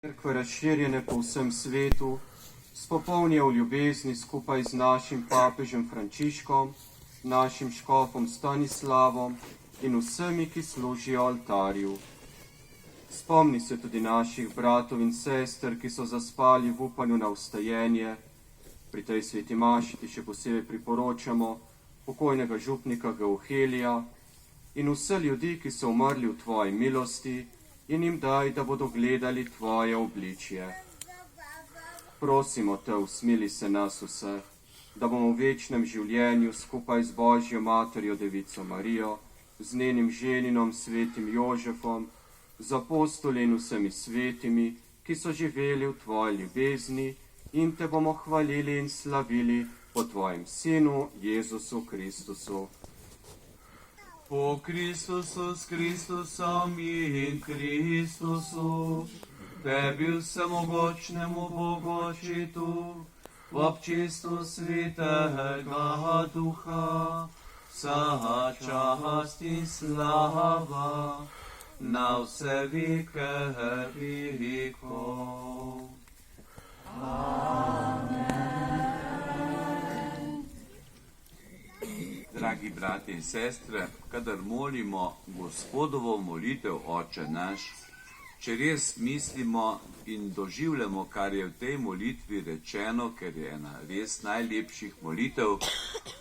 Cerkve razširjene po vsem svetu, spopolnijo v ljubezni skupaj z našim papežem Frančiškom, našim škofom Stanislavom in vsemi, ki služijo oltarju. Spomni se tudi naših bratov in sester, ki so zaspali v upanju na vstajenje. Pri tej sveti maši ti še posebej priporočamo pokojnega župnika Geuhelija in vse ljudi, ki so umrli v tvoji milosti, in jim daj, da bodo gledali tvoje obličje. Prosimo te, usmili se nas vseh, da bomo v večnem življenju skupaj z Božjo materjo Devico Marijo, z njenim ženinom svetim Jožefom, z apostoli in vsemi svetimi, ki so živeli v tvoji ljubezni, in te bomo hvalili in slavili po tvojem Sinu Jezusu Kristusu. Po Kristusu, s Kristusom in Kristusu, tebi vsemogočnemu Bogu Očetu, v občestvu Svetega Duha, vsa čast in slava na vse veke vekov. Dragi brati in sestre, kadar molimo Gospodovo molitev Oče naš, če res mislimo in doživljamo, kar je v tej molitvi rečeno, ker je ena res najlepših molitev,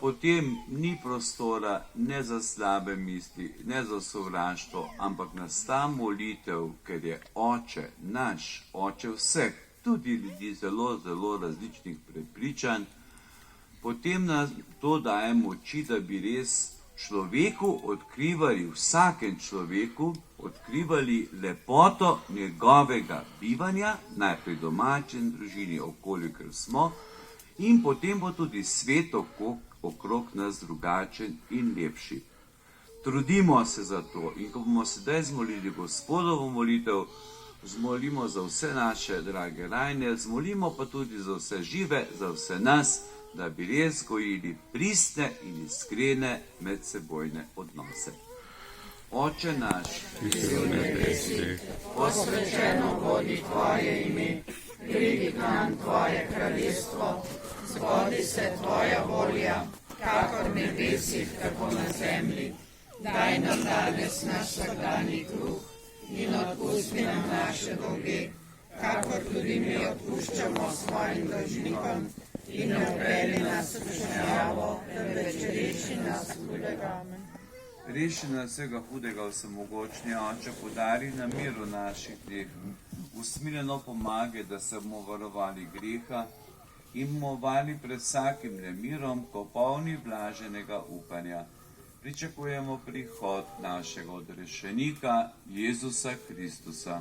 potem ni prostora ne za slabe misli, ne za sovraštvo, ampak nas ta molitev, ker je Oče naš, Oče vseh, tudi ljudi zelo, zelo različnih prepričanj, potem nam to daje moči, da bi res človeku odkrivali, vsakem človeku, odkrivali lepoto njegovega bivanja, najprej domačem, družini, okolju, ker smo, in potem bo tudi svet okrog nas drugačen in lepši. Trudimo se za to in ko bomo sedaj zmolili Gospodovo molitev, zmolimo za vse naše drage rajne, zmolimo pa tudi za vse žive, za vse nas, da bi res gojili pristne in iskrene medsebojne odnose. Oče naš, ki si v nebesih, posvečeno bodi tvoje ime, pridi k nam tvoje kraljestvo, zgodi se tvoja volja, kakor v nebesih, tako na zemlji. Daj nam danes naš vsakdanji kruh in odpusti nam naše dolge, kakor tudi mi odpuščamo svojim dolžnikom, in ne vpelji nas v skušnjavo, temveč reši nas hudega. reši nas vsega hudega, vsemogočni Oče, podari nam mir v naših dneh, usmiljeno pomagaj, da se bomo varovali greha in bomo varni pred vsakim nemirom, ko polni blaženega upanja. Pričakujemo prihod našega odrešenika, Jezusa Kristusa.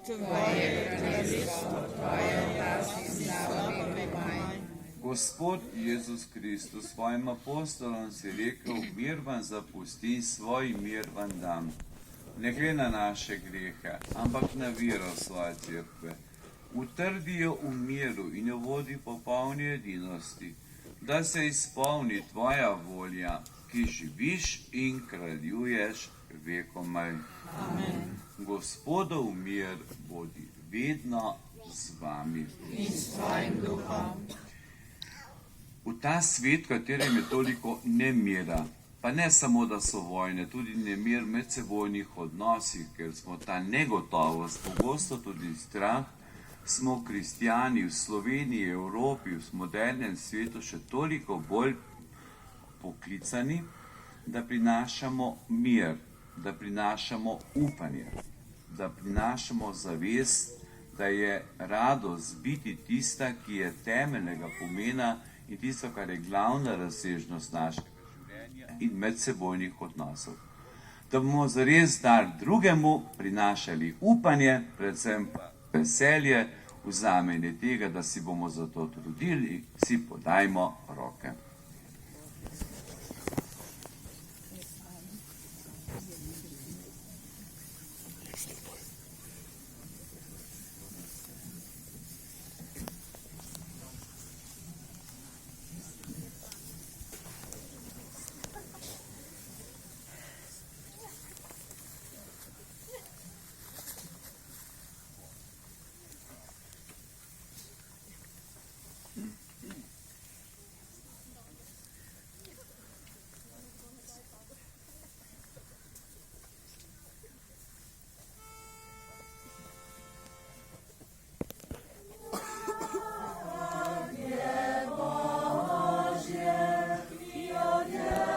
Tvoje kraljestvo, tvoja oblast in slava vekaj. Gospod Jezus Kristus, svojim apostolom si rekel, mir vam zapusti, svoj mir vam dam. Ne gre na naše grehe, ampak na vero svoje cerkve. Utrdi jo v miru in jo vodi po polni edinosti, da se izpolni tvoja volja, ki živiš in kraljuješ vekomaj. Amen. Gospodov mir bodi vedno z vami. In s tvojim duhom. V ta svet, v katerem je toliko nemira, pa ne samo, da so vojne, tudi nemir v medsebojnih odnosih, ker smo ta negotovost, pogosto tudi strah, smo kristjani v Sloveniji, Evropi, v modernem svetu še toliko bolj poklicani, da prinašamo mir, da prinašamo upanje, da prinašamo zavest, da je radost biti tista, ki je temeljnega pomena in tisto, kar je glavna razsežnost našega življenja in medsebojnih odnosov. Da bomo zares dar drugemu prinašali upanje, predvsem pa veselje, v znamenje tega, da si bomo za to trudili, si podajmo roke.